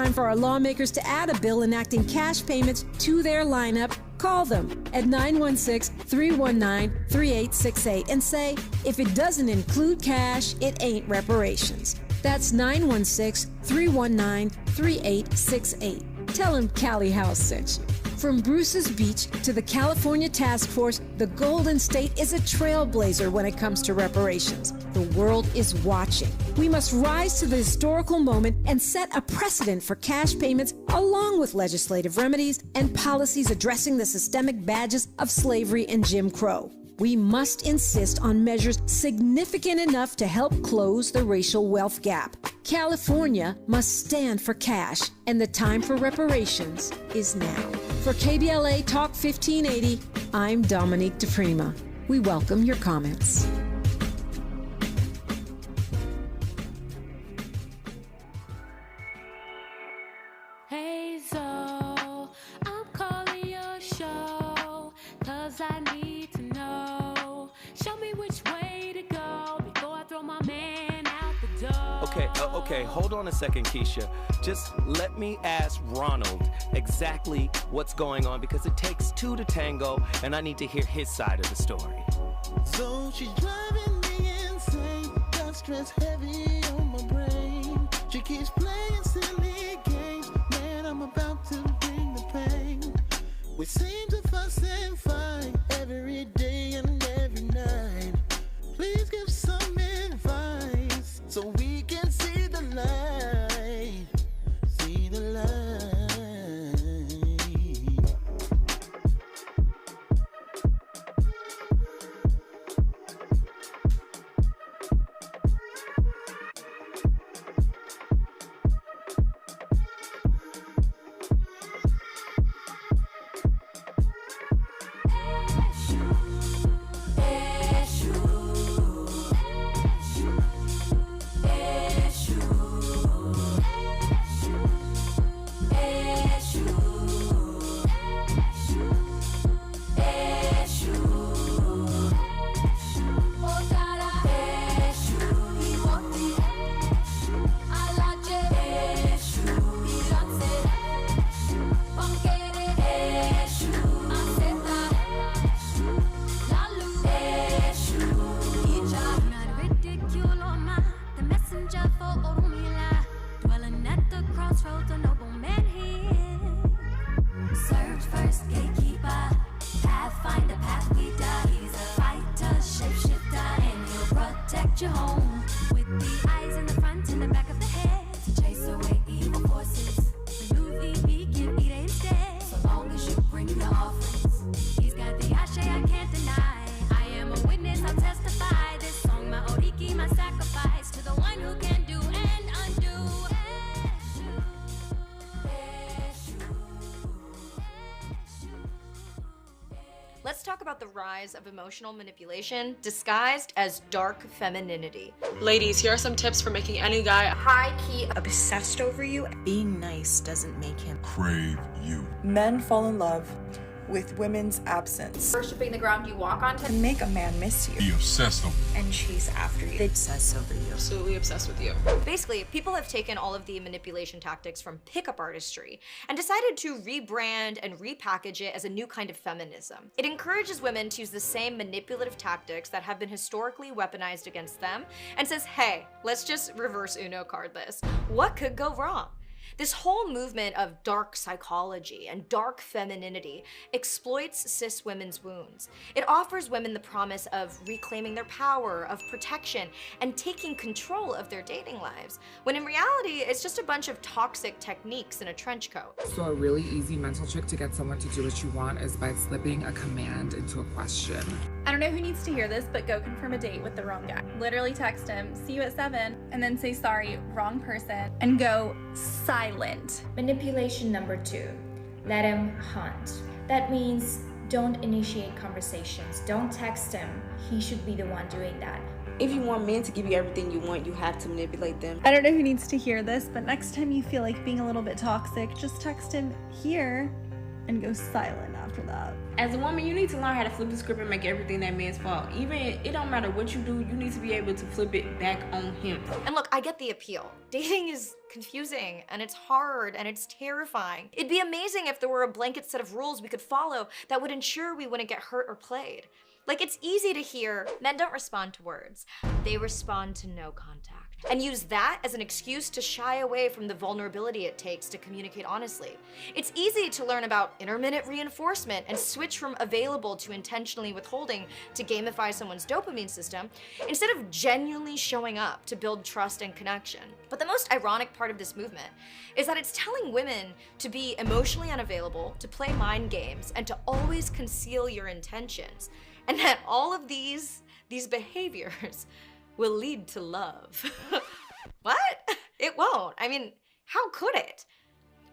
time for our lawmakers to add a bill enacting cash payments to their lineup. Call them at 916-319-3868 and say, if it doesn't include cash, it ain't reparations. That's 916-319-3868. Tell them Callie House sent you. From Bruce's Beach to the California Task Force, the Golden State is a trailblazer when it comes to reparations. The world is watching. We must rise to the historical moment and set a precedent for cash payments along with legislative remedies and policies addressing the systemic badges of slavery and Jim Crow. We must insist on measures significant enough to help close the racial wealth gap. California must stand for cash, and the time for reparations is now. For KBLA Talk 1580, I'm Dominique DePrima. We welcome your comments. Hey Zoe, I'm calling your show, 'cause I need to know. Show me which way to go before I throw my man out the door. Okay, hold on a second, Keisha. Just let me ask Ronald exactly what's going on, because it takes two to tango, and I need to hear his side of the story. So she's driving me insane, got stress heavy on my brain. She keeps playing silly games, man, I'm about to bring the pain. We seem to fuss and fight every day and every night. Please give some advice so we can see the light, see the light. Let's talk about the rise of emotional manipulation disguised as dark femininity. Ladies, here are some tips for making any guy high-key obsessed over you. Being nice doesn't make him crave you. Men fall in love with women's absence. Worshipping the ground you walk on can make a man miss you. Be obsessed over you. And chase after you. They obsess over you. Absolutely obsessed with you. Basically, people have taken all of the manipulation tactics from pickup artistry and decided to rebrand and repackage it as a new kind of feminism. It encourages women to use the same manipulative tactics that have been historically weaponized against them and says, hey, let's just reverse Uno card this. What could go wrong? This whole movement of dark psychology and dark femininity exploits cis women's wounds. It offers women the promise of reclaiming their power, of protection, and taking control of their dating lives, when in reality, it's just a bunch of toxic techniques in a trench coat. So a really easy mental trick to get someone to do what you want is by slipping a command into a question. I don't know who needs to hear this, but go confirm a date with the wrong guy. Literally text him, see you at 7, and then say sorry, wrong person, and go silent. Manipulation number 2, let him hunt. That means don't initiate conversations, don't text him. He should be the one doing that. If you want men to give you everything you want, you have to manipulate them. I don't know who needs to hear this, but next time you feel like being a little bit toxic, just text him here. and go silent after that. As a woman, you need to learn how to flip the script and make everything that man's fault. Even it don't matter what you do, you need to be able to flip it back on him. And look, I get the appeal. Dating is confusing and it's hard and it's terrifying. It'd be amazing if there were a blanket set of rules we could follow that would ensure we wouldn't get hurt or played. Like, it's easy to hear, men don't respond to words. They respond to no contact. And use that as an excuse to shy away from the vulnerability it takes to communicate honestly. It's easy to learn about intermittent reinforcement and switch from available to intentionally withholding to gamify someone's dopamine system, instead of genuinely showing up to build trust and connection. But the most ironic part of this movement is that it's telling women to be emotionally unavailable, to play mind games, and to always conceal your intentions. And that all of these behaviors will lead to love. What? It won't. I mean, how could it?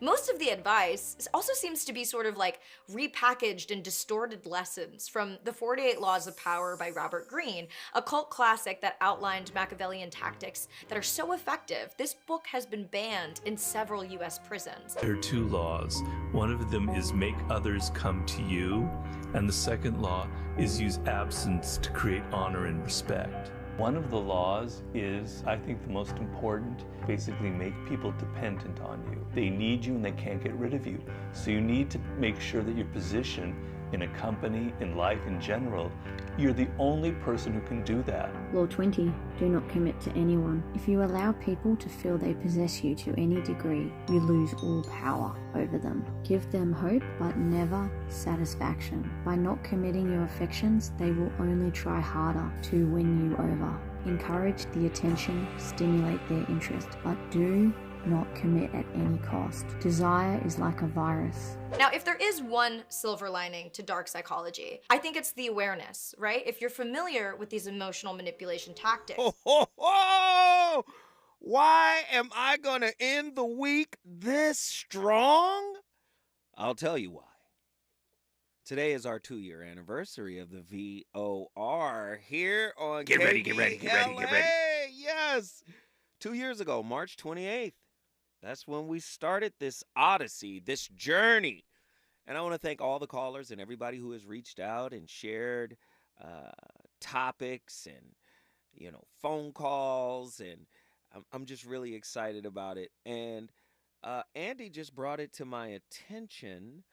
Most of the advice also seems to be sort of like repackaged and distorted lessons from The 48 Laws of Power by Robert Greene, a cult classic that outlined Machiavellian tactics that are so effective, this book has been banned in several US prisons. There are two laws. One of them is make others come to you, and the second law is use absence to create honor and respect. One of the laws is, I think, the most important, basically make people dependent on you. They need you and they can't get rid of you. So you need to make sure that your position in a company, in life in general, you're the only person who can do that. Law 20, do not commit to anyone. If you allow people to feel they possess you to any degree, you lose all power over them. Give them hope, but never satisfaction. By not committing your affections, they will only try harder to win you over. Encourage the attention, stimulate their interest, but do not commit at any cost. Desire is like a virus. Now, if there is one silver lining to dark psychology, I think it's the awareness, right? If you're familiar with these emotional manipulation tactics. Why am I gonna end the week this strong? I'll tell you why. Today is our 2-year anniversary of the VOR here on Get ready. Yes. 2 years ago, March 28th. That's when we started this odyssey, this journey. And I want to thank all the callers and everybody who has reached out and shared topics and, phone calls. And I'm just really excited about it. And Andy just brought it to my attention.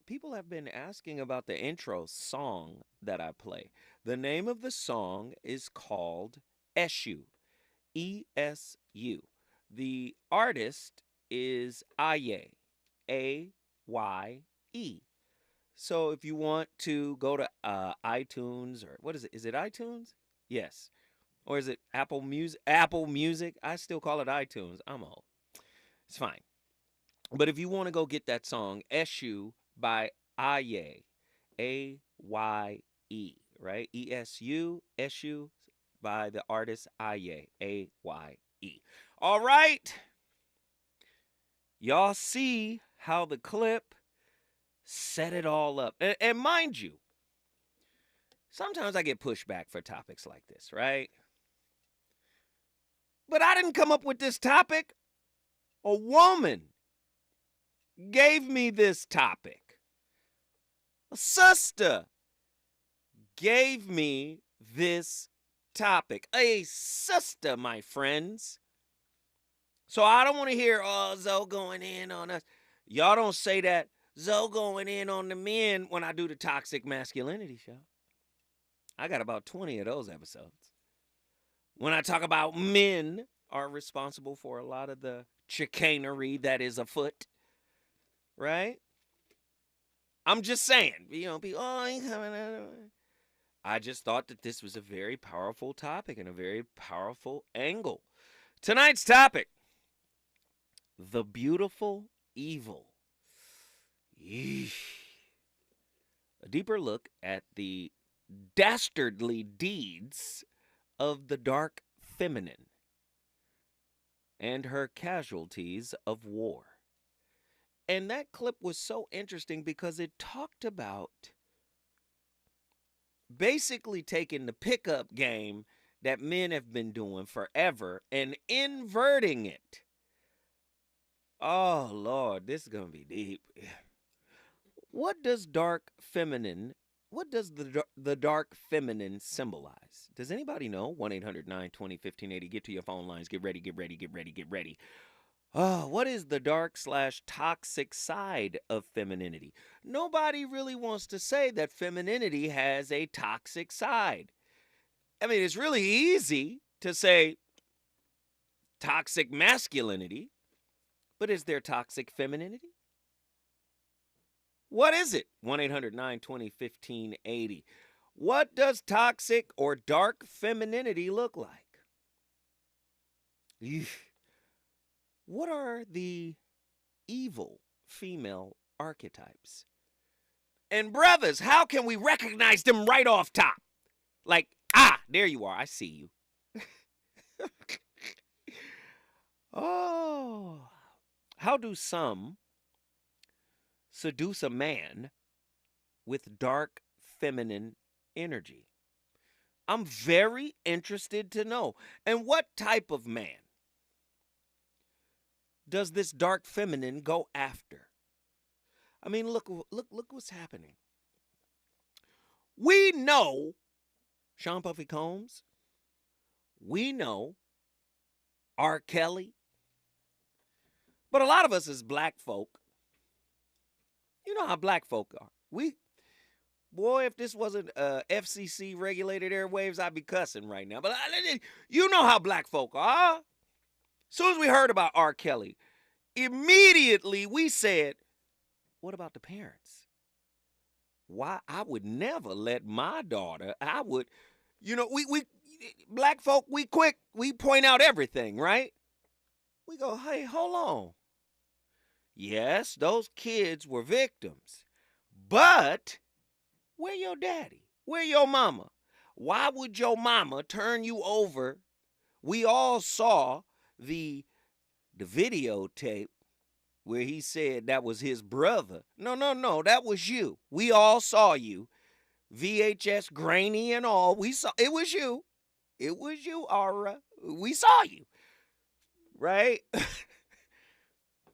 People have been asking about the intro song that I play. The name of the song is called ESU, E-S-U. The artist is Aye, A-Y-E. So if you want to go to iTunes, or what is it? Is it iTunes? Yes. Or is it Apple Music? Apple Music? I still call it iTunes. I'm old. It's fine. But if you want to go get that song, ESU by Aye, A-Y-E, right? E-S-U, ESU by the artist Aye, A-Y-E. All right. Y'all see how the clip set it all up. And mind you, sometimes I get pushback for topics like this, right? But I didn't come up with this topic. A woman gave me this topic. A sister gave me this topic. A sister, my friends. So I don't want to hear, Zoe going in on us. Y'all don't say that. Zoe going in on the men when I do the Toxic Masculinity show. I got about 20 of those episodes. When I talk about men are responsible for a lot of the chicanery that is afoot. Right? I'm just saying. I just thought that this was a very powerful topic and a very powerful angle. Tonight's topic. The beautiful evil. Yeesh. A deeper look at the dastardly deeds of the dark feminine and her casualties of war. And that clip was so interesting because it talked about basically taking the pickup game that men have been doing forever and inverting it. Oh, Lord, this is going to be deep. What does the dark feminine symbolize? Does anybody know? 1-800-920-1580. Get to your phone lines. Get ready, get ready, get ready, get ready. Oh, what is the dark/toxic side of femininity? Nobody really wants to say that femininity has a toxic side. I mean, it's really easy to say toxic masculinity, but is there toxic femininity? What is it? 1-800-920-1580. What does toxic or dark femininity look like? Eesh. What are the evil female archetypes? And brothers, how can we recognize them right off top? Like, there you are. I see you. Oh. How do some seduce a man with dark feminine energy? I'm very interested to know. And what type of man does this dark feminine go after? I mean, look what's happening. We know Sean Puffy Combs. We know R. Kelly. But a lot of us as black folk, you know how black folk are. Boy, if this wasn't FCC regulated airwaves, I'd be cussing right now. But you know how black folk are. As soon as we heard about R. Kelly, immediately we said, what about the parents? Why? I would never let my daughter, we black folk, we point out everything, right? We go, hey, hold on. Yes, those kids were victims, but where your daddy? Where your mama? Why would your mama turn you over? We all saw the videotape where he said that was his brother. No, that was you. We all saw you. VHS grainy and all. We saw it was you. It was you, Aura. We saw you. Right?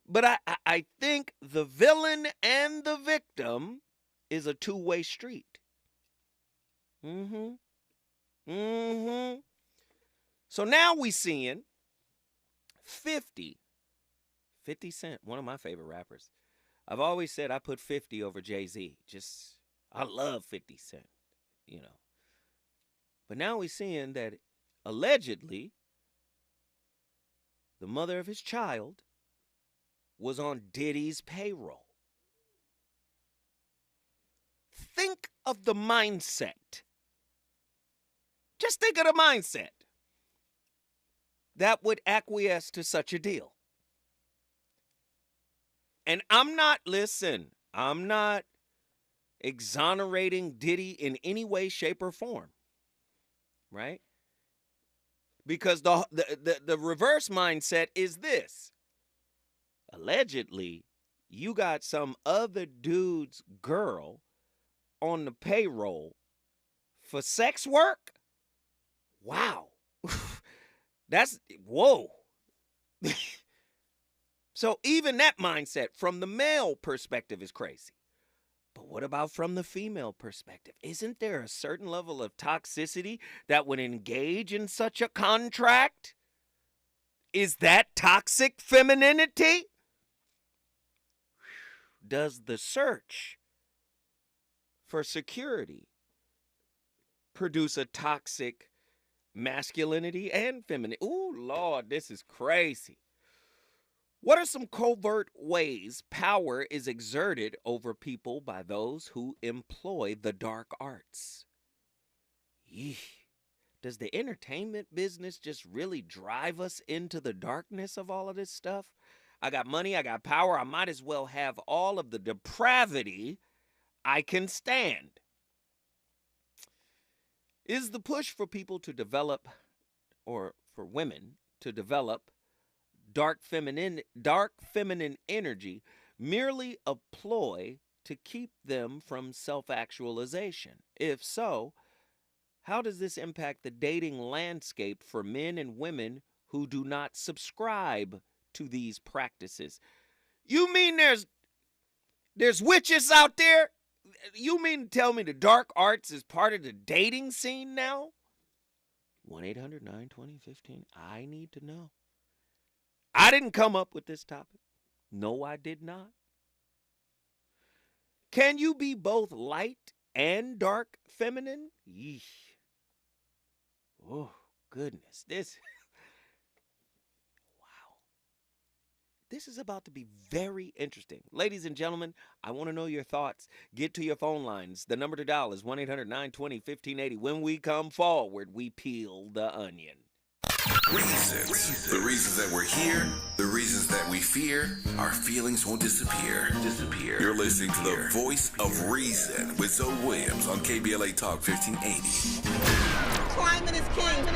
But I think the villain and the victim is a two-way street. So now we seeing 50 Cent, one of my favorite rappers. I've always said I put 50 over Jay-Z. I love 50 Cent, But now we're seeing that allegedly the mother of his child was on Diddy's payroll. Think of the mindset. Just think of the mindset that would acquiesce to such a deal. And I'm not exonerating Diddy in any way, shape, or form. Right? Because the reverse mindset is this. Allegedly, you got some other dude's girl on the payroll for sex work? Wow. Whoa. So even that mindset from the male perspective is crazy. But what about from the female perspective? Isn't there a certain level of toxicity that would engage in such a contract? Is that toxic femininity? Does the search for security produce a toxic masculinity and femininity? Ooh, Lord, this is crazy. What are some covert ways power is exerted over people by those who employ the dark arts? Eesh. Does the entertainment business just really drive us into the darkness of all of this stuff? I got money, I got power, I might as well have all of the depravity I can stand. Is the push for people to develop, or for women to develop, dark feminine energy merely a ploy to keep them from self-actualization? If so, how does this impact the dating landscape for men and women who do not subscribe to these practices. You mean there's witches out there? You mean to tell me the dark arts is part of the dating scene now? 1-800-920-15. I need to know. I didn't come up with this topic. No, I did not. Can you be both light and dark feminine? Yeesh. Oh, goodness. Wow. This is about to be very interesting. Ladies and gentlemen, I want to know your thoughts. Get to your phone lines. The number to dial is 1-800-920-1580. When we come forward, we peel the onion. Reasons. The reasons that we're here, the reasons that we fear, our feelings won't disappear. You're listening to the voice of reason with Zoe Williams on KBLA Talk 1580. Climate is king.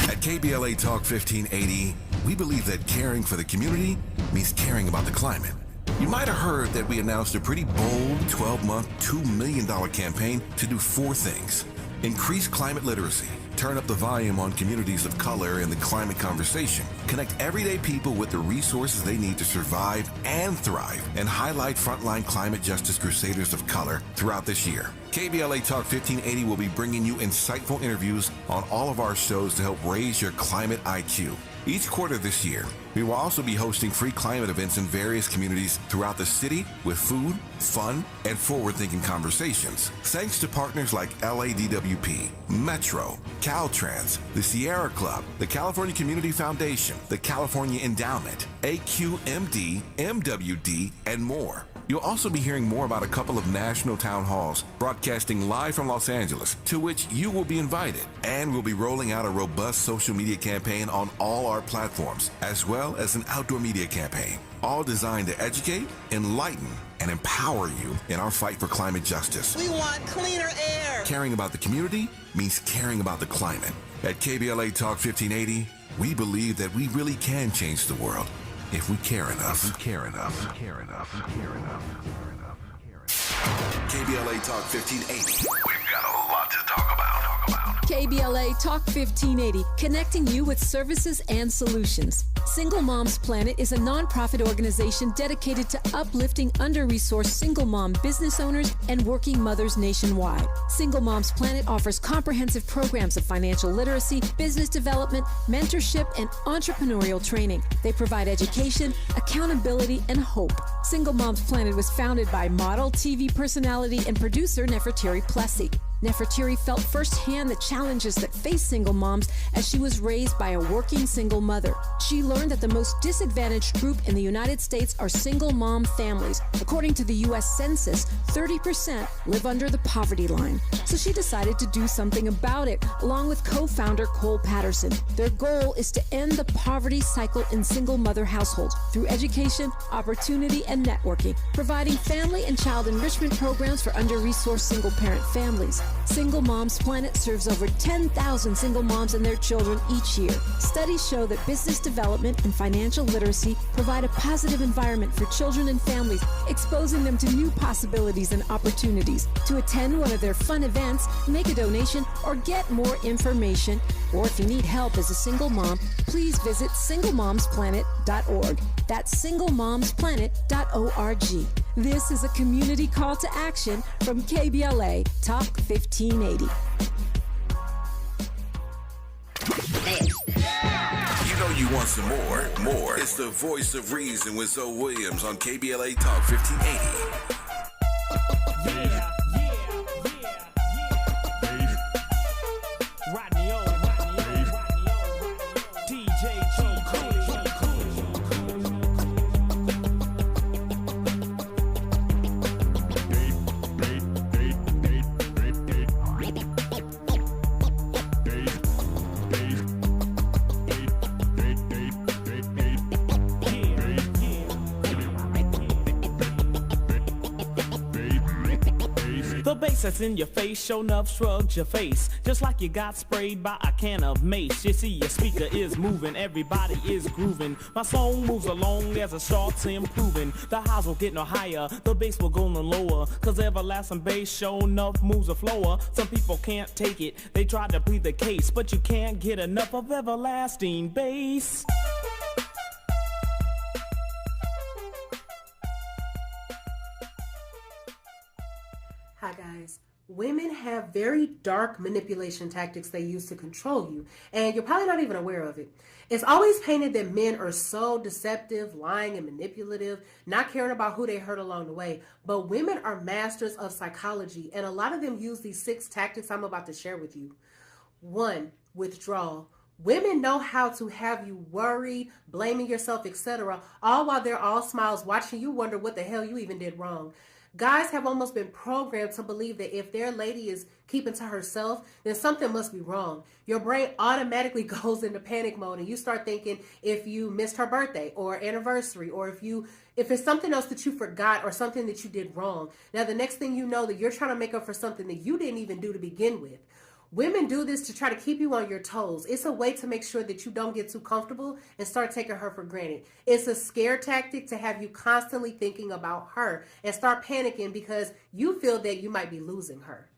At KBLA Talk 1580, we believe that caring for the community means caring about the climate. You might have heard that we announced a pretty bold 12-month, $2 million campaign to do 4 things. Increase climate literacy, turn up the volume on communities of color in the climate conversation, connect everyday people with the resources they need to survive and thrive, and highlight frontline climate justice crusaders of color throughout this year. KBLA Talk 1580 will be bringing you insightful interviews on all of our shows to help raise your climate IQ. Each quarter this year, we will also be hosting free climate events in various communities throughout the city with food, fun, and forward-thinking conversations. Thanks to partners like LADWP, Metro, Caltrans, the Sierra Club, the California Community Foundation, the California Endowment, AQMD, MWD, and more. You'll also be hearing more about a couple of national town halls broadcasting live from Los Angeles, to which you will be invited. And we'll be rolling out a robust social media campaign on all our platforms, as well as an outdoor media campaign, all designed to educate, enlighten, and empower you in our fight for climate justice. We want cleaner air. Caring about the community means caring about the climate. At KBLA Talk 1580, we believe that we really can change the world if we care enough. KBLA Talk 1580. We've got a lot to talk about. KBLA Talk 1580, connecting you with services and solutions. Single Moms Planet is a nonprofit organization dedicated to uplifting under-resourced single mom business owners and working mothers nationwide. Single Moms Planet offers comprehensive programs of financial literacy, business development, mentorship, and entrepreneurial training. They provide education, accountability, and hope. Single Moms Planet was founded by model, TV personality, and producer Nefertari Plessy. Nefertari felt firsthand the challenges that face single moms as she was raised by a working single mother. She learned that the most disadvantaged group in the United States are single mom families. According to the U.S. Census, 30% live under the poverty line. So she decided to do something about it, along with co-founder Cole Patterson. Their goal is to end the poverty cycle in single mother households through education, opportunity, and networking, providing family and child enrichment programs for under-resourced single-parent families. Single Moms Planet serves over 10,000 single moms and their children each year. Studies show that business development and financial literacy provide a positive environment for children and families, exposing them to new possibilities and opportunities. To attend one of their fun events, make a donation, or get more information, or if you need help as a single mom, please visit singlemomsplanet.org. That's singlemomsplanet.org. This is a community call to action from KBLA Talk 1580. You know you want some more. It's the voice of reason with Zoe Williams on KBLA Talk 1580. That's in your face, show enough shrugged your face, just like you got sprayed by a can of mace. You see your speaker is moving, everybody is grooving. My song moves along as it starts improving. The highs will get no higher, the bass will go no lower, cause everlasting bass show enough moves a flower. Some people can't take it, they try to plead the case, but you can't get enough of everlasting bass. Hi guys. Women have very dark manipulation tactics they use to control you, and you're probably not even aware of it. It's always painted that men are so deceptive, lying, and manipulative, not caring about who they hurt along the way. But women are masters of psychology, and a lot of them use these 6 tactics I'm about to share with you. 1. Withdrawal. Women know how to have you worried, blaming yourself, etc., all while they're all smiles watching you wonder what the hell you even did wrong. Guys have almost been programmed to believe that if their lady is keeping to herself, then something must be wrong. Your brain automatically goes into panic mode and you start thinking if you missed her birthday or anniversary, or if it's something else that you forgot or something that you did wrong. Now the next thing you know, that you're trying to make up for something that you didn't even do to begin with. Women do this to try to keep you on your toes. It's a way to make sure that you don't get too comfortable and start taking her for granted. It's a scare tactic to have you constantly thinking about her and start panicking because you feel that you might be losing her.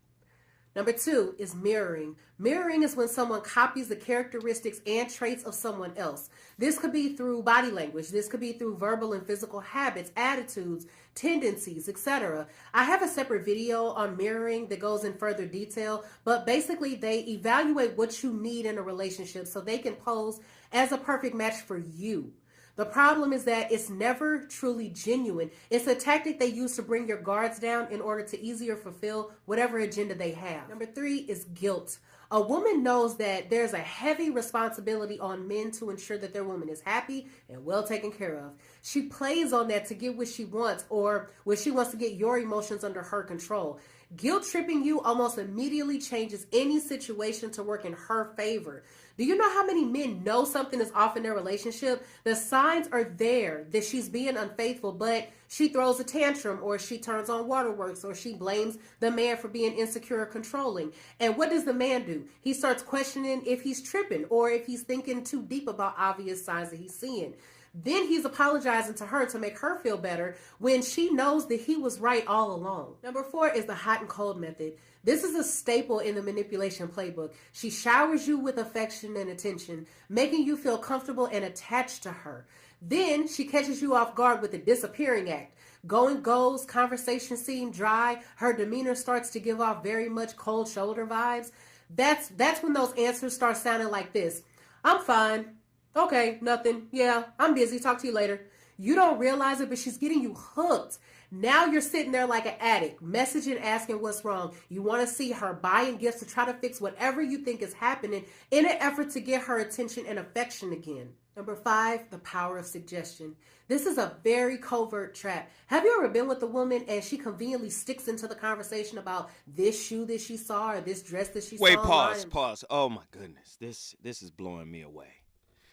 Number 2 is mirroring. Mirroring is when someone copies the characteristics and traits of someone else. This could be through body language. This could be through verbal and physical habits, attitudes, tendencies, etc. I have a separate video on mirroring that goes in further detail, but basically they evaluate what you need in a relationship so they can pose as a perfect match for you. The problem is that it's never truly genuine. It's a tactic they use to bring your guards down in order to easier fulfill whatever agenda they have. Number 3 is guilt. A woman knows that there's a heavy responsibility on men to ensure that their woman is happy and well taken care of. She plays on that to get what she wants, or when she wants to get your emotions under her control. Guilt tripping you almost immediately changes any situation to work in her favor. Do you know how many men know something is off in their relationship? The signs are there that she's being unfaithful, but she throws a tantrum, or she turns on waterworks, or she blames the man for being insecure or controlling. And what does the man do? He starts questioning if he's tripping or if he's thinking too deep about obvious signs that he's seeing. Then he's apologizing to her to make her feel better when she knows that he was right all along. Number 4 is the hot and cold method. This is a staple in the manipulation playbook. She showers you with affection and attention, making you feel comfortable and attached to her. Then she catches you off guard with the disappearing act. Going goes, conversation seem dry, her demeanor starts to give off very much cold shoulder vibes. That's when those answers start sounding like this. I'm fine. Okay, nothing. Yeah, I'm busy. Talk to you later. You don't realize it, but she's getting you hooked. Now you're sitting there like an addict, messaging, asking what's wrong. You want to see her, buying gifts to try to fix whatever you think is happening in an effort to get her attention and affection again. Number 5, the power of suggestion. This is a very covert trap. Have you ever been with a woman and she conveniently sticks into the conversation about this shoe that she saw or this dress that she saw? Wait, online? pause. Oh my goodness, this is blowing me away.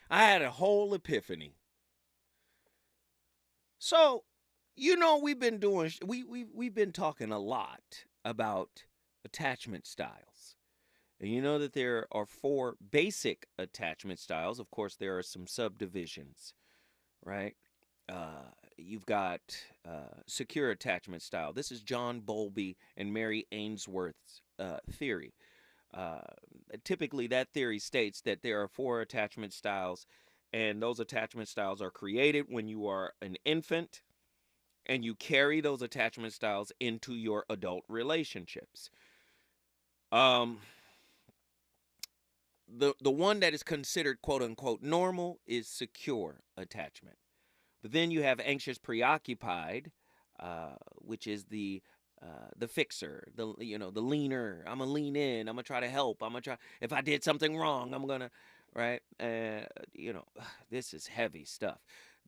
I had a whole epiphany. So, we've been doing we've been talking a lot about attachment styles. And you know that there are 4 basic attachment styles. Of course, there are some subdivisions, right? You've got secure attachment style. This is John Bowlby and Mary Ainsworth's theory. Typically, that theory states that there are 4 attachment styles, and those attachment styles are created when you are an infant, and you carry those attachment styles into your adult relationships. The one that is considered quote unquote normal is secure attachment. But then you have anxious preoccupied, which is the fixer, the leaner. I'm gonna lean in. I'm gonna try to help. I'm gonna try. If I did something wrong, I'm gonna, right? This is heavy stuff.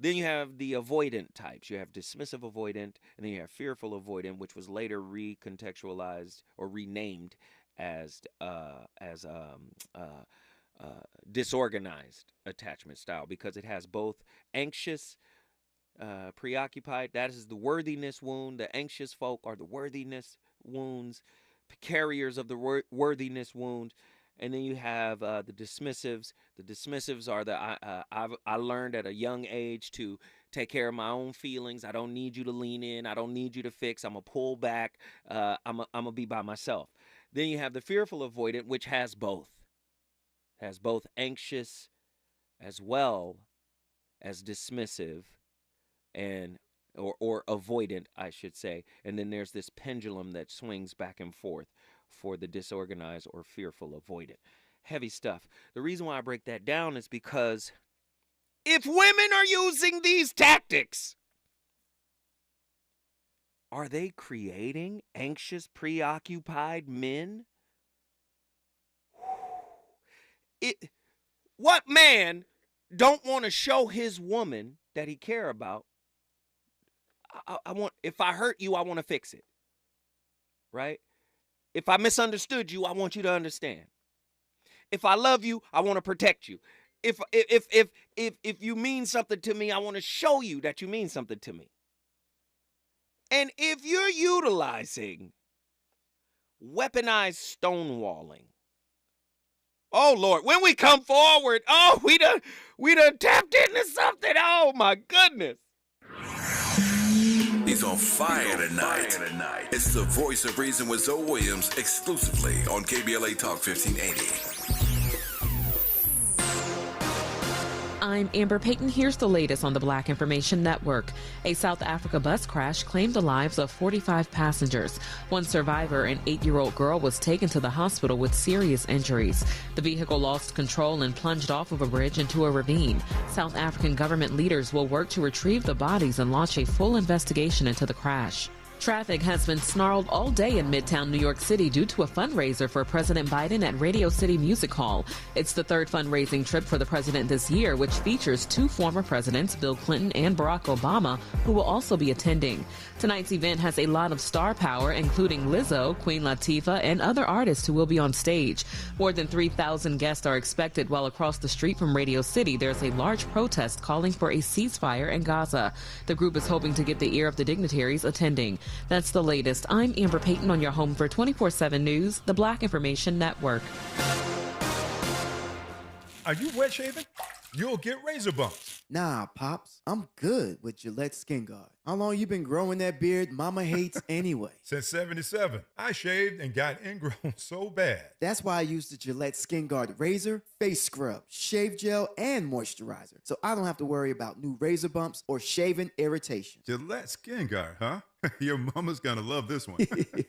Then you have the avoidant types. You have dismissive avoidant, and then you have fearful avoidant, which was later recontextualized or renamed as disorganized attachment style, because it has both anxious, preoccupied. That is the worthiness wound. The anxious folk are the worthiness wounds, carriers of the worthiness wound. And then you have the dismissives. The dismissives are I learned at a young age to take care of my own feelings. I don't need you to lean in. I don't need you to fix. I'm going to pull back. I'm going to be by myself. Then you have the fearful avoidant, which has both. Has both anxious as well as dismissive. And or avoidant, I should say. And then there's this pendulum that swings back and forth for the disorganized or fearful avoidant. Heavy stuff. The reason why I break that down is because if women are using these tactics, are they creating anxious, preoccupied men? What man don't want to show his woman that he care about? I want, if I hurt you, I want to fix it. Right? If I misunderstood you, I want you to understand. If I love you, I want to protect you. If you mean something to me, I want to show you that you mean something to me. And if you're utilizing weaponized stonewalling, oh Lord, when we come forward, oh, we done tapped into something. Oh my goodness. He's on fire tonight. It's the Voice of Reason with Zoe Williams, exclusively on KBLA Talk 1580. I'm Amber Payton. Here's the latest on the Black Information Network. A South Africa bus crash claimed the lives of 45 passengers. One survivor, an 8-year-old girl, was taken to the hospital with serious injuries. The vehicle lost control and plunged off of a bridge into a ravine. South African government leaders will work to retrieve the bodies and launch a full investigation into the crash. Traffic has been snarled all day in Midtown New York City due to a fundraiser for President Biden at Radio City Music Hall. It's the third fundraising trip for the president this year, which features 2 former presidents, Bill Clinton and Barack Obama, who will also be attending. Tonight's event has a lot of star power, including Lizzo, Queen Latifah, and other artists who will be on stage. More than 3,000 guests are expected, while across the street from Radio City, there's a large protest calling for a ceasefire in Gaza. The group is hoping to get the ear of the dignitaries attending. That's the latest. I'm Amber Payton on your home for 24/7 News, the Black Information Network. Are you wet shaving? You'll get razor bumps. Nah, Pops. I'm good with Gillette Skin Guard. How long you been growing that beard Mama hates anyway? Since 77. I shaved and got ingrown so bad. That's why I use the Gillette Skin Guard razor, face scrub, shave gel, and moisturizer. So I don't have to worry about new razor bumps or shaving irritation. Gillette Skin Guard, huh? Your mama's gonna love this one.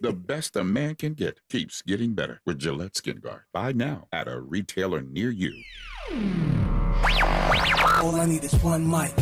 The best a man can get keeps getting better with Gillette Skin Guard. Buy now at a retailer near you. All I need is one mic.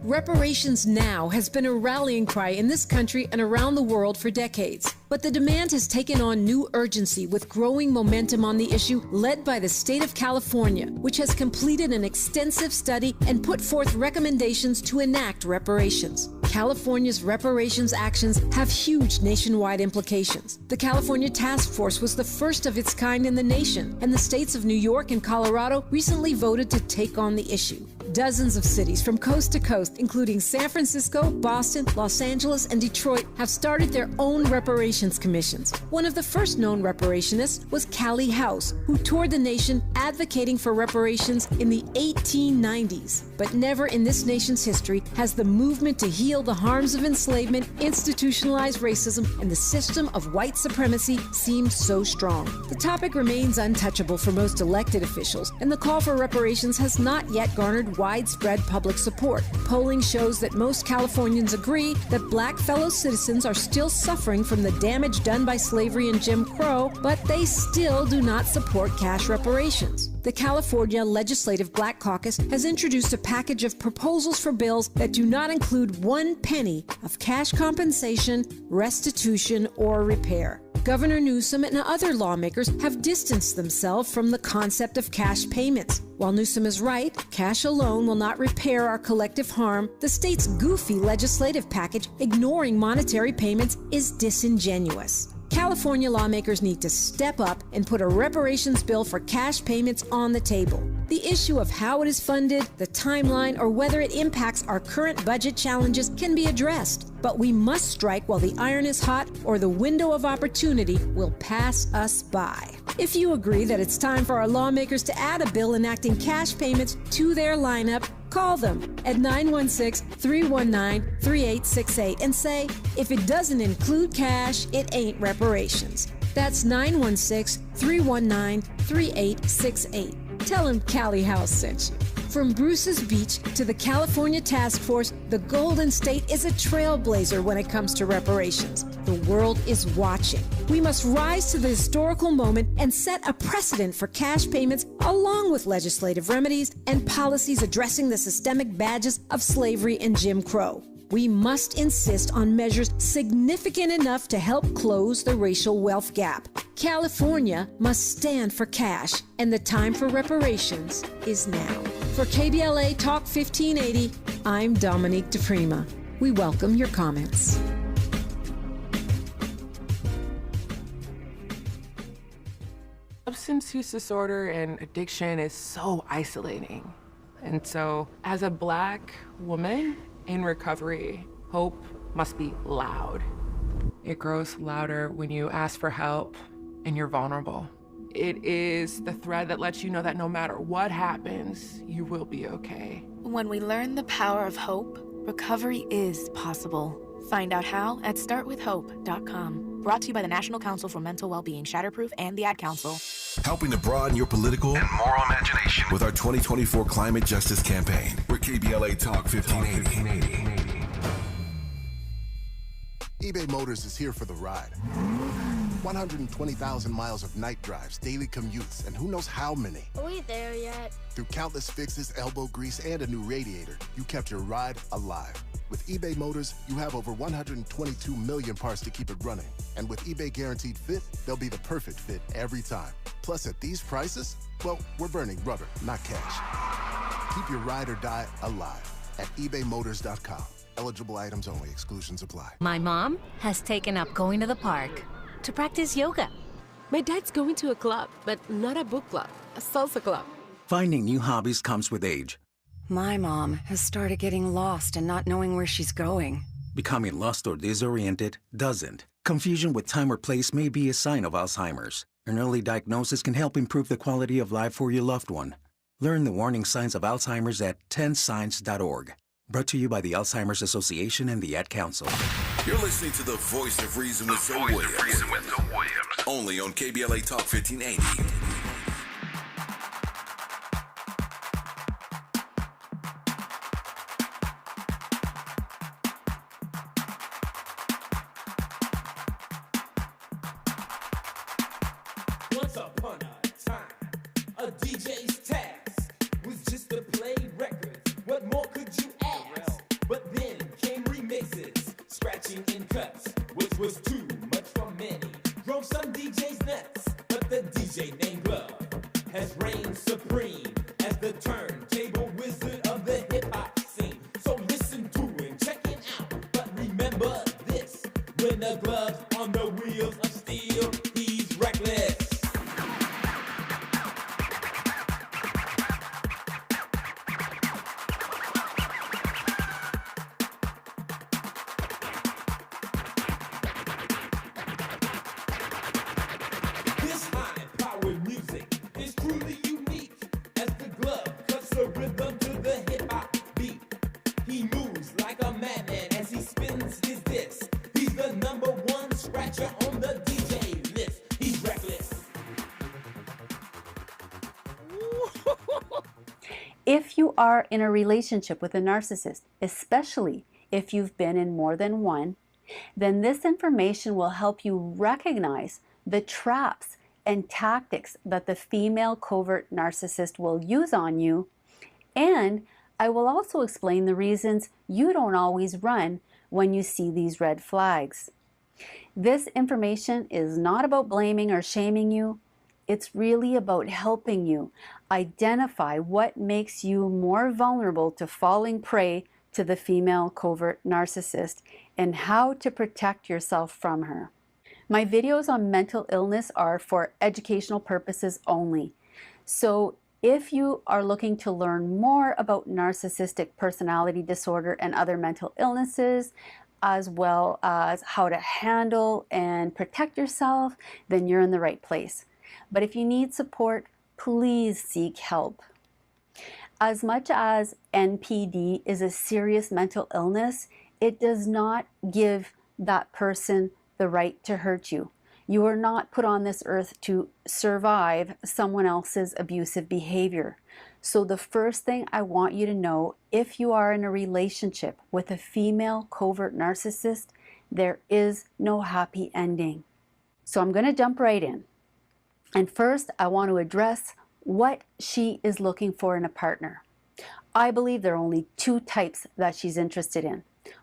Reparations Now has been a rallying cry in this country and around the world for decades. But the demand has taken on new urgency with growing momentum on the issue led by the state of California, which has completed an extensive study and put forth recommendations to enact reparations. California's reparations actions have huge nationwide implications. The California Task Force was the first of its kind in the nation, and the states of New York and Colorado recently voted to take on the issue. Dozens of cities from coast to coast, including San Francisco, Boston, Los Angeles, and Detroit, have started their own reparations commissions. One of the first known reparationists was Callie House, who toured the nation advocating for reparations in the 1890s. But never in this nation's history has the movement to heal the harms of enslavement, institutionalized racism, and the system of white supremacy seemed so strong. The topic remains untouchable for most elected officials, and the call for reparations has not yet garnered widespread public support. Polling shows that most Californians agree that black fellow citizens are still suffering from the damage done by slavery and Jim Crow, but they still do not support cash reparations. The California Legislative Black Caucus has introduced a package of proposals for bills that do not include 1 penny of cash compensation, restitution, or repair. Governor Newsom and other lawmakers have distanced themselves from the concept of cash payments. While Newsom is right, cash alone will not repair our collective harm, the state's goofy legislative package ignoring monetary payments is disingenuous. California lawmakers need to step up and put a reparations bill for cash payments on the table. The issue of how it is funded, the timeline, or whether it impacts our current budget challenges can be addressed. But we must strike while the iron is hot, or the window of opportunity will pass us by. If you agree that it's time for our lawmakers to add a bill enacting cash payments to their lineup, call them at 916-319-3868 and say, if it doesn't include cash, it ain't reparations. That's 916-319-3868. Tell them Callie House sent you. From Bruce's Beach to the California Task Force, the Golden State is a trailblazer when it comes to reparations. The world is watching. We must rise to the historical moment and set a precedent for cash payments along with legislative remedies and policies addressing the systemic badges of slavery and Jim Crow. We must insist on measures significant enough to help close the racial wealth gap. California must stand for cash, and the time for reparations is now. For KBLA Talk 1580, I'm Dominique DePrima. We welcome your comments. Substance use disorder and addiction is so isolating. And so, as a Black woman in recovery, hope must be loud. It grows louder when you ask for help and you're vulnerable. It is the thread that lets you know that no matter what happens, you will be okay. When we learn the power of hope, recovery is possible. Find out how at startwithhope.com. Brought to you by the National Council for Mental Wellbeing, Shatterproof, and the Ad Council. Helping to broaden your political and moral imagination with our 2024 Climate Justice Campaign. We're KBLA Talk 1580. eBay Motors is here for the ride. 120,000 miles of night drives, daily commutes, and who knows how many. Are we there yet? Through countless fixes, elbow grease, and a new radiator, you kept your ride alive. With eBay Motors, you have over 122 million parts to keep it running. And with eBay Guaranteed Fit, they'll be the perfect fit every time. Plus, at these prices, well, we're burning rubber, not cash. Keep your ride or die alive at ebaymotors.com. Eligible items only. Exclusions apply. My mom has taken up going to the park to practice yoga. My dad's going to a club, but not a book club, a salsa club. Finding new hobbies comes with age. My mom has started getting lost and not knowing where she's going. Becoming lost or disoriented doesn't. Confusion with time or place may be a sign of Alzheimer's. An early diagnosis can help improve the quality of life for your loved one. Learn the warning signs of Alzheimer's at 10signs.org. Brought to you by the Alzheimer's Association and the Ad Council. You're listening to the Voice of Reason with Zoe Williams. Only on KBLA Talk 1580. Once upon a time, a DJ's task was just to play records. What more could you ask? But then came remixes, scratching and cuts, which was too much for many. Drove some DJs nuts, but the DJ named Love has reigned supreme as the turntable wizard of the hip-hop scene. So listen to and check it out, but remember this: when the glove's on the wheels of steel, he's reckless. This high-powered music is truly unique as the glove cuts the rhythm to the hip-hop beat. He moves like a madman as he spins his disc. He's the #1 scratcher on the DJ list. He's reckless. If you are in a relationship with a narcissist, especially if you've been in more than one, then this information will help you recognize the traps and tactics that the female covert narcissist will use on you. And I will also explain the reasons you don't always run when you see these red flags. This information is not about blaming or shaming you. It's really about helping you identify what makes you more vulnerable to falling prey to the female covert narcissist and how to protect yourself from her. My videos on mental illness are for educational purposes only. So if you are looking to learn more about narcissistic personality disorder and other mental illnesses, as well as how to handle and protect yourself, then you're in the right place. But if you need support, please seek help. As much as NPD is a serious mental illness, it does not give that person the right to hurt you. You are not put on this earth to survive someone else's abusive behavior. So the first thing I want you to know, if you are in a relationship with a female covert narcissist, there is no happy ending. So I'm going to jump right in. And first, I want to address what she is looking for in a partner. I believe there are only two types that she's interested in.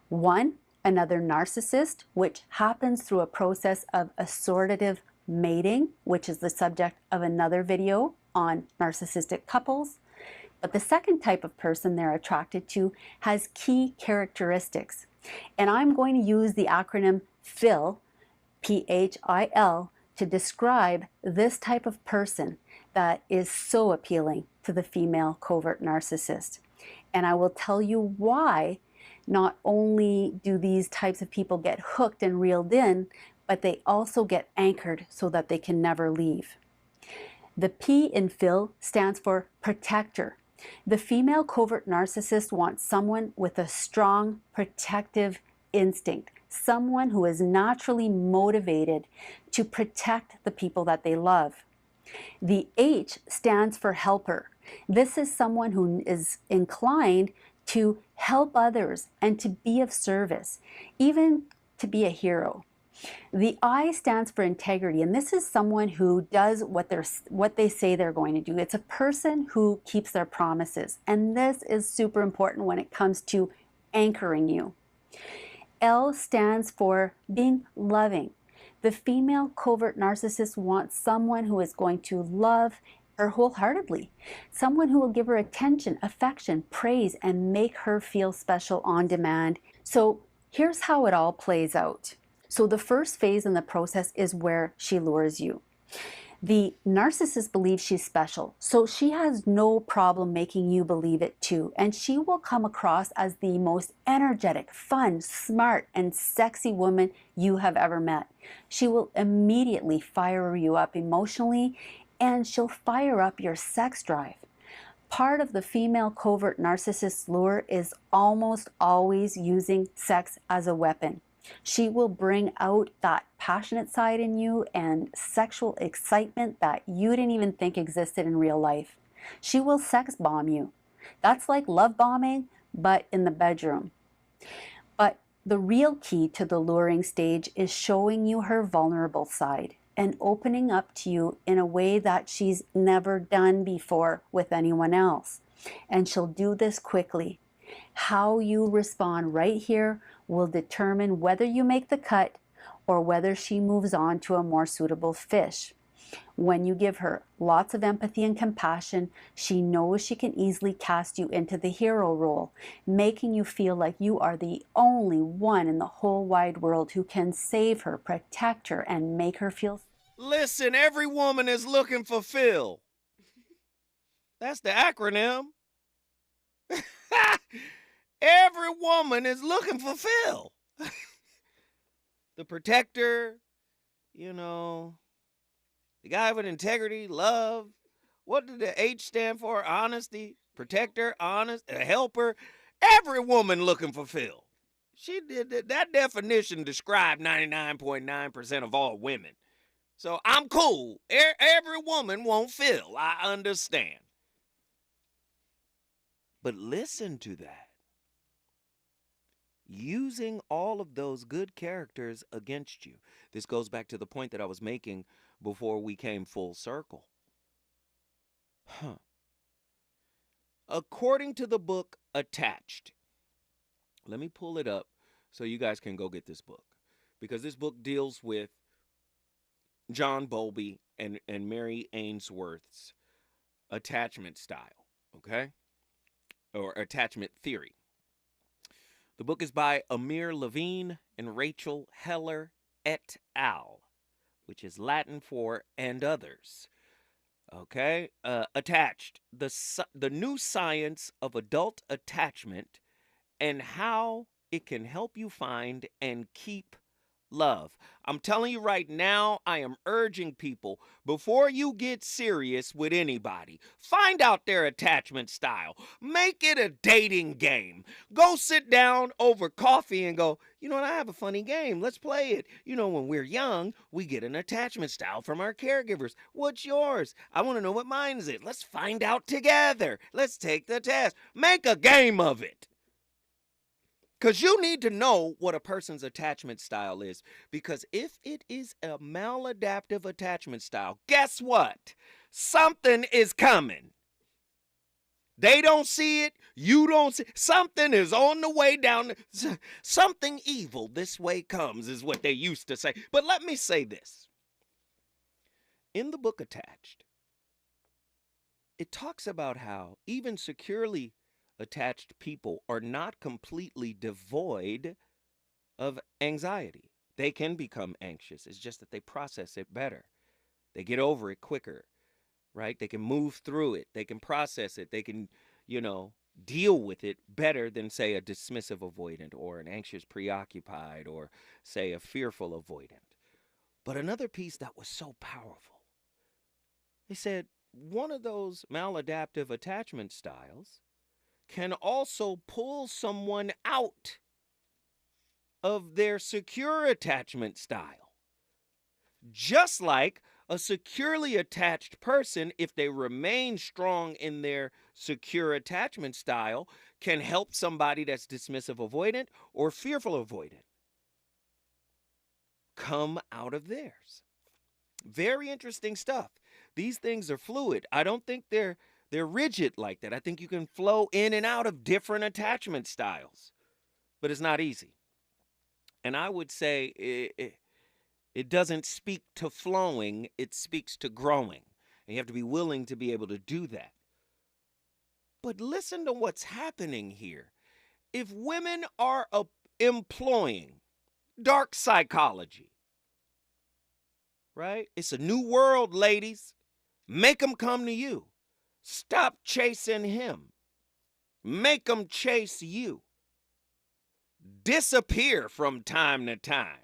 One, another narcissist, which happens through a process of assortative mating, which is the subject of another video on narcissistic couples. But the second type of person they're attracted to has key characteristics. And I'm going to use the acronym PHIL, P-H-I-L, to describe this type of person that is so appealing to the female covert narcissist. And I will tell you why not only do these types of people get hooked and reeled in, but they also get anchored so that they can never leave. The P in PHIL stands for protector. The female covert narcissist wants someone with a strong protective instinct, someone who is naturally motivated to protect the people that they love. The H stands for helper. This is someone who is inclined to help others and to be of service, even to be a hero. The I stands for integrity, and this is someone who does what they say they're going to do. It's a person who keeps their promises, and this is super important when it comes to anchoring you. L stands for being loving. The female covert narcissist wants someone who is going to love her wholeheartedly, someone who will give her attention, affection, praise, and make her feel special on demand. So here's how it all plays out. So the first phase in the process is where she lures you. The narcissist believes she's special, so she has no problem making you believe it too. And she will come across as the most energetic, fun, smart, and sexy woman you have ever met. She will immediately fire you up emotionally, and she'll fire up your sex drive. Part of the female covert narcissist's lure is almost always using sex as a weapon. She will bring out that passionate side in you and sexual excitement that you didn't even think existed in real life. She will sex bomb you. That's like love bombing, but in the bedroom. But the real key to the luring stage is showing you her vulnerable side and opening up to you in a way that she's never done before with anyone else. And she'll do this quickly. How you respond right here will determine whether you make the cut or whether she moves on to a more suitable fish. When you give her lots of empathy and compassion, she knows she can easily cast you into the hero role, making you feel like you are the only one in the whole wide world who can save her, protect her, and make her feel. Listen, every woman is looking for Phil. That's the acronym. Every woman is looking for Phil. The protector, you know, the guy with integrity, love. What did the H stand for? Honesty, protector, honest, a helper. Every woman looking for Phil. She did that definition described 99.9% of all women. So I'm cool. Every woman won't Phil. I understand. But listen to that. Using all of those good characters against you. This goes back to the point that I was making before we came full circle. According to the book Attached, let me pull it up so you guys can go get this book. Because this book deals with John Bowlby and Mary Ainsworth's attachment style, okay? Or attachment theory. The book is by Amir Levine and Rachel Heller et al., which is Latin for and others. Okay? Attached, the new science of adult attachment and how it can help you find and keep love. I'm telling you right now, I am urging people, before you get serious with anybody, find out their attachment style. Make it a dating game. Go sit down over coffee and go, you know what, I have a funny game. Let's play it. You know, when we're young, we get an attachment style from our caregivers. What's yours? I want to know what mine is. Let's find out together. Let's take the test. Make a game of it. Because you need to know what a person's attachment style is. Because if it is a maladaptive attachment style, guess what? Something is coming. They don't see it. You don't see it. Something is on the way down. Something evil this way comes is what they used to say. But let me say this. In the book Attached, it talks about how even securely attached people are not completely devoid of anxiety. They can become anxious. It's just that they process it better. They get over it quicker, right? They can move through it. They can process it. They can, deal with it better than, say, a dismissive avoidant or an anxious preoccupied or, say, a fearful avoidant. But another piece that was so powerful, they said one of those maladaptive attachment styles can also pull someone out of their secure attachment style. Just like a securely attached person, if they remain strong in their secure attachment style, can help somebody that's dismissive avoidant or fearful avoidant come out of theirs. Very interesting stuff. These things are fluid. I don't think they're rigid like that. I think you can flow in and out of different attachment styles, but it's not easy. And I would say it doesn't speak to flowing, it speaks to growing. And you have to be willing to be able to do that. But listen to what's happening here. If women are employing dark psychology, right? It's a new world, ladies. Make them come to you. Stop chasing him. Make him chase you. Disappear from time to time.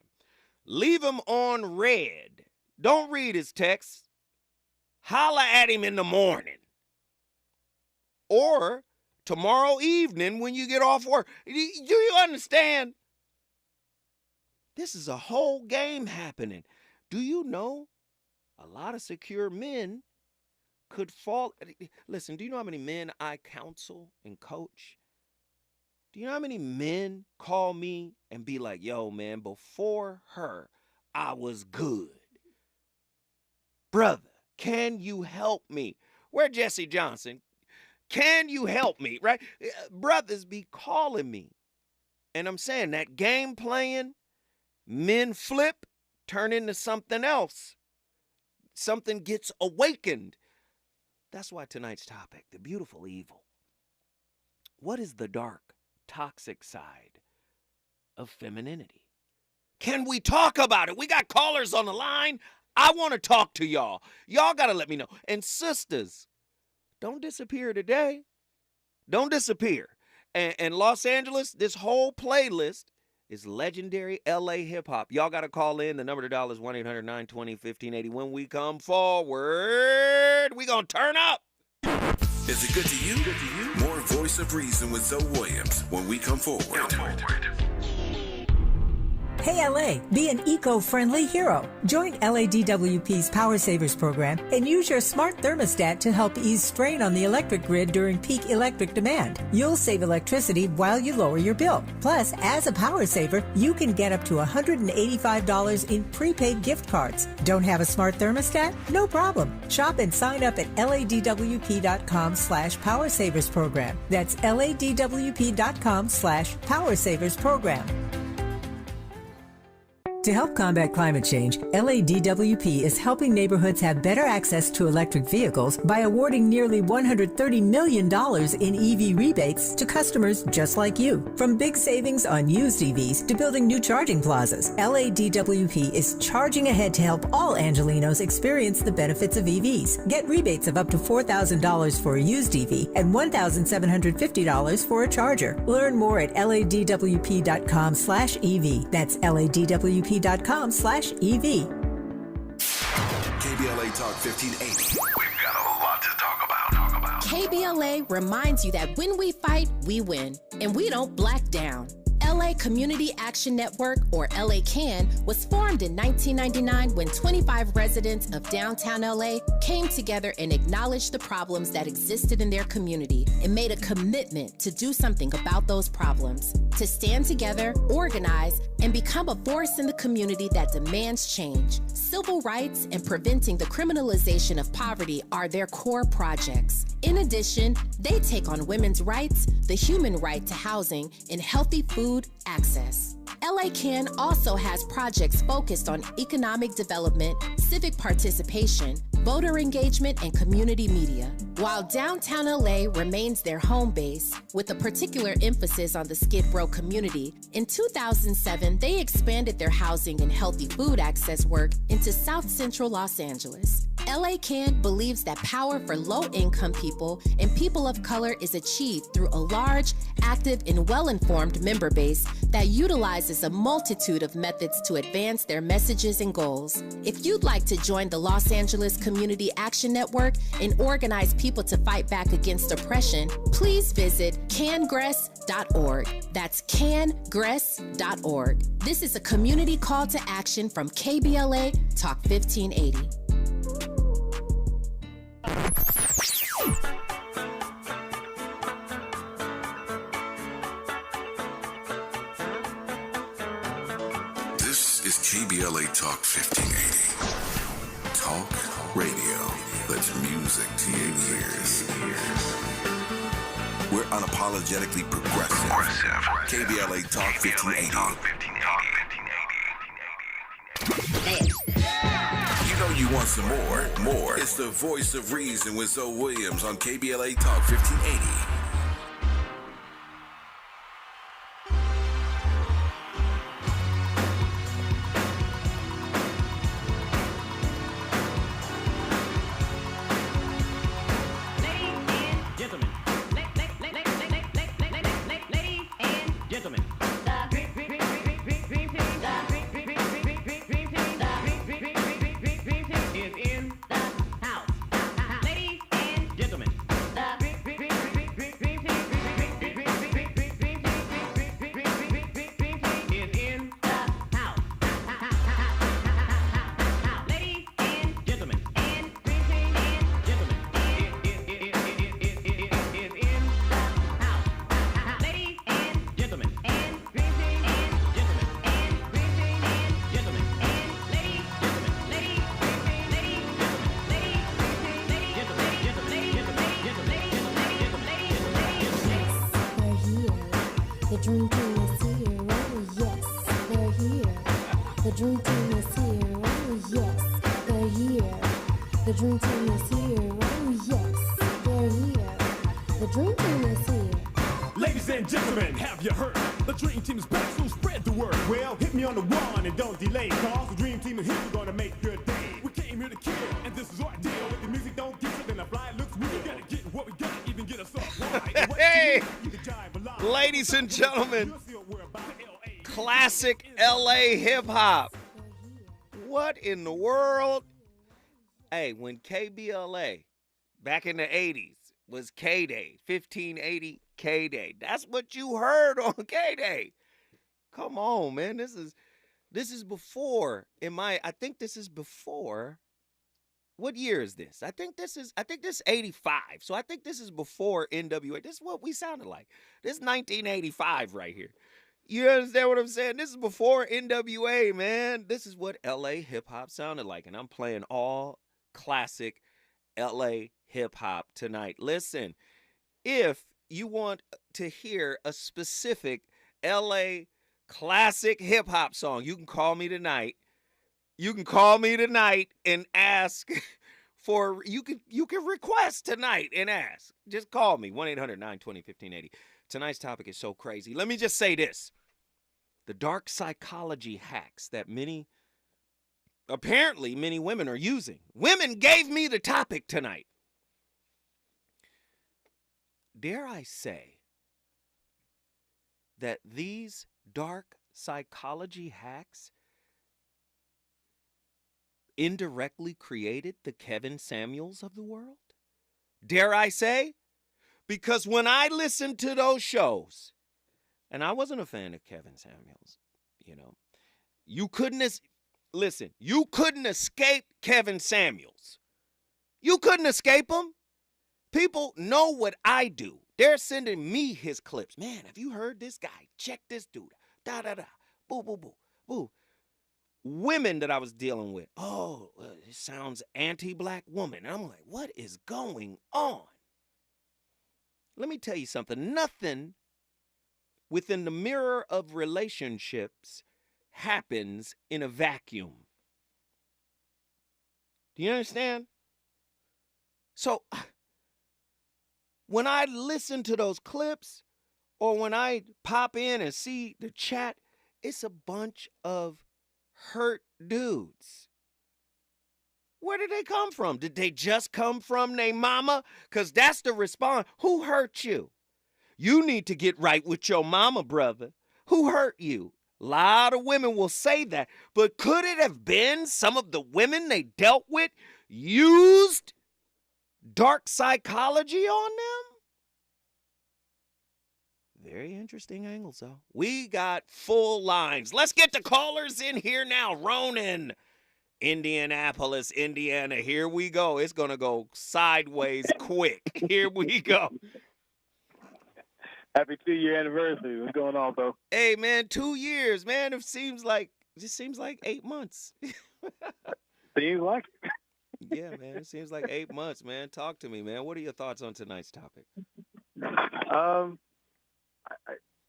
Leave him on red. Don't read his texts. Holla at him in the morning. Or tomorrow evening when you get off work. Do you understand? This is a whole game happening. Do you know a lot of secure men could fall? Listen, do you know how many men I counsel and coach? Do you know how many men call me and be like, yo, man, before her, I was good. Brother, can you help me? Where Jesse Johnson? Can you help me, right? Brothers be calling me. And I'm saying that game playing, men flip, turn into something else. Something gets awakened. That's why tonight's topic, the beautiful evil. What is the dark, toxic side of femininity? Can we talk about it? We got callers on the line. I want to talk to y'all. Y'all got to let me know. And sisters, don't disappear today. Don't disappear. And Los Angeles, this whole playlist is legendary LA hip hop. Y'all got to call in. The number to dial is 1-800-920-1580. When we come forward, we going to turn up. Is it good to you? More Voice of Reason with Zoe Williams when we come forward. Hey LA, be an eco-friendly hero. Join LADWP's Power Savers program and use your smart thermostat to help ease strain on the electric grid during peak electric demand. You'll save electricity while you lower your bill. Plus, as a power saver, you can get up to $185 in prepaid gift cards. Don't have a smart thermostat? No problem. Shop and sign up at ladwp.com/Power Savers program. That's ladwp.com/Power Savers program. To help combat climate change, LADWP is helping neighborhoods have better access to electric vehicles by awarding nearly $130 million in EV rebates to customers just like you. From big savings on used EVs to building new charging plazas, LADWP is charging ahead to help all Angelinos experience the benefits of EVs. Get rebates of up to $4,000 for a used EV and $1,750 for a charger. Learn more at ladwp.com/EV. That's ladwp.com/EV. kblap.com/EV. KBLA Talk 1580. We've got a lot to talk about. KBLA reminds you that when we fight, we win, and we don't black down. LA Community Action Network, or LA CAN, was formed in 1999 when 25 residents of downtown LA came together and acknowledged the problems that existed in their community and made a commitment to do something about those problems, to stand together, organize, and become a force in the community that demands change. Civil rights and preventing the criminalization of poverty are their core projects. In addition, they take on women's rights, the human right to housing, and healthy food access. LA CAN also has projects focused on economic development, civic participation, voter engagement, and community media. While downtown LA remains their home base, with a particular emphasis on the Skid Row community, in 2007 they expanded their housing and healthy food access work into South Central Los Angeles. LA CAN believes that power for low-income people and people of color is achieved through a large, active, and well-informed member base that utilizes a multitude of methods to advance their messages and goals. If you'd like to join the Los Angeles Community Action Network and organize people to fight back against oppression, please visit cangress.org. That's cangress.org. This is a community call to action from KBLA Talk 1580. This is KBLA Talk 1580. Talk radio that's music to your ears. We're unapologetically progressive. KBLA Talk 1580. You know you want some more. It's the voice of reason with Zoe Williams on KBLA Talk 1580. The dream team is here, oh yes, they're here. The dream team is here, oh yes, they're here. The dream team is here, oh yes, they're here. The dream team is here. Ladies and gentlemen, have you heard? The dream team is back, so spread the word. Well, hit me on the one and don't delay, cause the dream team is here, we're gonna make your day. We came here to kill, and this is our deal. If the music don't get it, then the fly looks weak. We gotta get what we got, even get us up. Hey! Ladies and gentlemen, classic LA hip hop. What in the world? Hey, when KBLA back in the 80s was K-Day, 1580 K-Day. That's what you heard on K-Day. Come on, man. This is before I think this is before. What year is this? I think this is 85. So I think this is before NWA. This is what we sounded like. This is 1985 right here. You understand what I'm saying? This is before NWA, man. This is what LA hip hop sounded like. And I'm playing all classic LA hip hop tonight. Listen, if you want to hear a specific LA classic hip hop song, you can call me tonight. You can call me tonight and ask for, you can request tonight and ask. Just call me, 1-800-920-1580. Tonight's topic is so crazy. Let me just say this. The dark psychology hacks that apparently many women are using. Women gave me the topic tonight. Dare I say that these dark psychology hacks indirectly created the Kevin Samuels of the world? Dare I say? Because when I listened to those shows, and I wasn't a fan of Kevin Samuels, you know, you couldn't escape Kevin Samuels. You couldn't escape him. People know what I do. They're sending me his clips. Man, have you heard this guy? Check this dude. Da da da. Boo boo boo boo. Women that I was dealing with. Oh, it sounds anti-black woman. And I'm like, what is going on? Let me tell you something. Nothing within the mirror of relationships happens in a vacuum. Do you understand? So when I listen to those clips or when I pop in and see the chat, it's a bunch of hurt dudes. Where did they come from? Did they just come from their mama? Because that's the response. Who hurt you? You need to get right with your mama, brother. Who hurt you? A lot of women will say that. But could it have been some of the women they dealt with used dark psychology on them? Very interesting angles, though. We got full lines. Let's get the callers in here now. Ronan, Indianapolis, Indiana. Here we go. It's going to go sideways quick. Here we go. Happy 2-year anniversary. What's going on, bro? Hey, man, 2 years, man. It seems like 8 months. Seems like it. Yeah, man. It seems like 8 months, man. Talk to me, man. What are your thoughts on tonight's topic?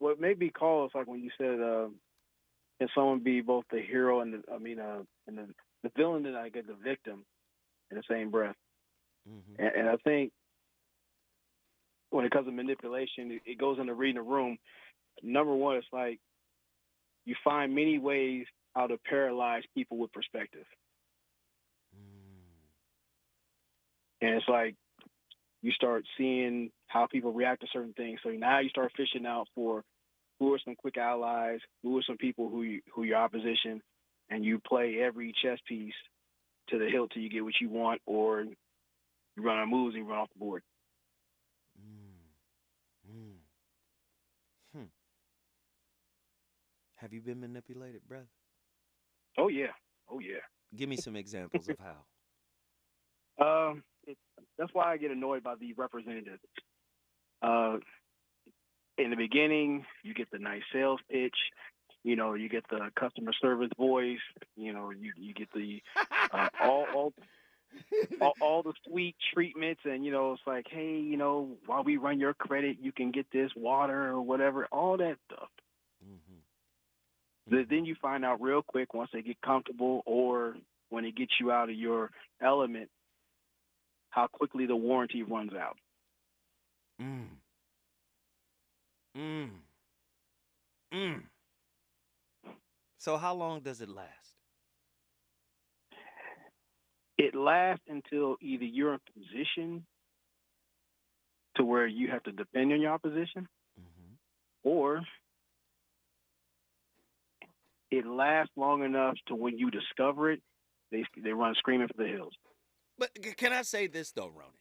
What made me call is like when you said, can someone be both the hero and the villain and I get the victim in the same breath? Mm-hmm. And I think when it comes to manipulation, it goes into reading a room. Number one, it's like you find many ways how to paralyze people with perspective. And it's like you start seeing how people react to certain things. So now you start fishing out for who are some quick allies, who are some people who your opposition, and you play every chess piece to the hilt till you get what you want, or you run out of moves and you run off the board. Have you been manipulated, brother? Oh, yeah. Give me some examples of how. That's why I get annoyed by the representatives. In the beginning, you get the nice sales pitch. You know, you get the customer service voice. You know, you get the all the sweet treatments, and you know, it's like, hey, you know, while we run your credit, you can get this water or whatever. All that stuff. Then you find out real quick once they get comfortable or when it gets you out of your element, how quickly the warranty runs out. So how long does it last? It lasts until either you're in position to where you have to depend on your opposition, or it lasts long enough to when you discover it, they run screaming for the hills. But can I say this, though, Ronan?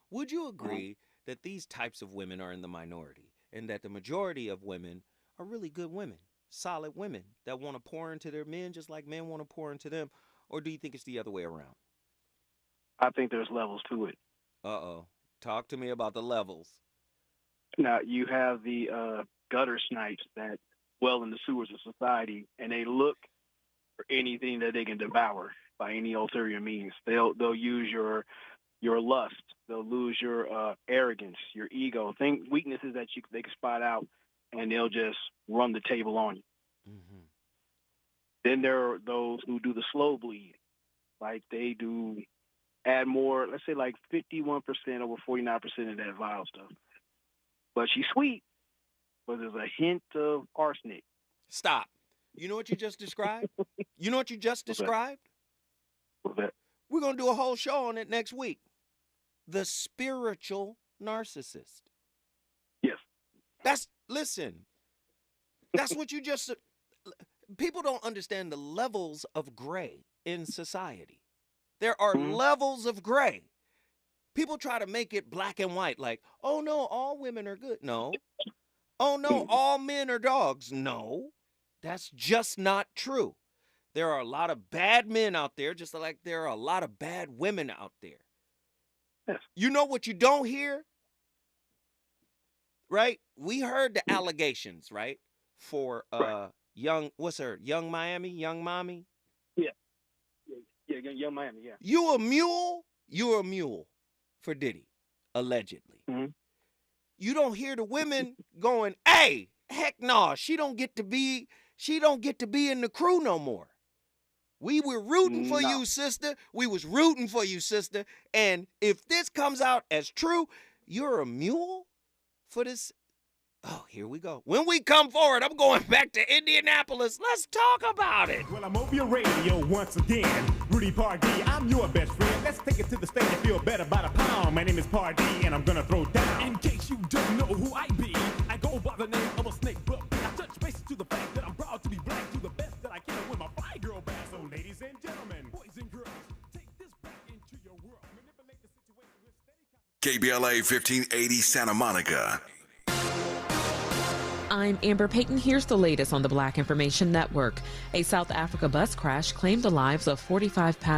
Would you agree that these types of women are in the minority and that the majority of women are really good women, solid women that want to pour into their men just like men want to pour into them? Or do you think it's the other way around? I think there's levels to it. Uh-oh. Talk to me about the levels. Now, you have the gutter snipes that dwell in the sewers of society, and they look for anything that they can devour by any ulterior means. They'll use your lust. They'll lose your arrogance, your ego, weaknesses that they can spot out, and they'll just run the table on you. Then there are those who do the slow bleed, like they do add more, let's say like 51% over 49% of that vile stuff. But she's sweet, but there's a hint of arsenic. Stop. You know what you just described? You know what you just described? What's that? We're going to do a whole show on it next week. The spiritual narcissist. Yes. Listen, that's what you just, people don't understand the levels of gray in society. There are levels of gray. People try to make it black and white, like, oh no, all women are good. No. Oh no, all men are dogs. No, that's just not true. There are a lot of bad men out there, just like there are a lot of bad women out there. Yes. You know what you don't hear? Right? We heard the allegations, right? For young Miami, young mommy? Yeah, young Miami, yeah. You a mule for Diddy, allegedly. You don't hear the women going, hey, heck no, she don't get to be in the crew no more. We were rooting for you, sister. We was rooting for you, sister. And if this comes out as true, you're a mule for this. Oh, here we go. When we come forward, I'm going back to Indianapolis. Let's talk about it. Well, I'm over your radio once again. Rudy Pardee, I'm your best friend. Let's take it to the stage and feel better by the pound. My name is Pardee, and I'm gonna throw down. In case you don't know who I be, I go by the name of a snake, but I touch bases to the fact that I'm proud to be black, to the best that I can with my fly girl band. So, ladies and gentlemen, boys and girls, take this back into your world. Manipulate the situation with steady. KBLA 1580 Santa Monica. I'm Amber Payton. Here's the latest on the Black Information Network. A South Africa bus crash claimed the lives of 45 passengers.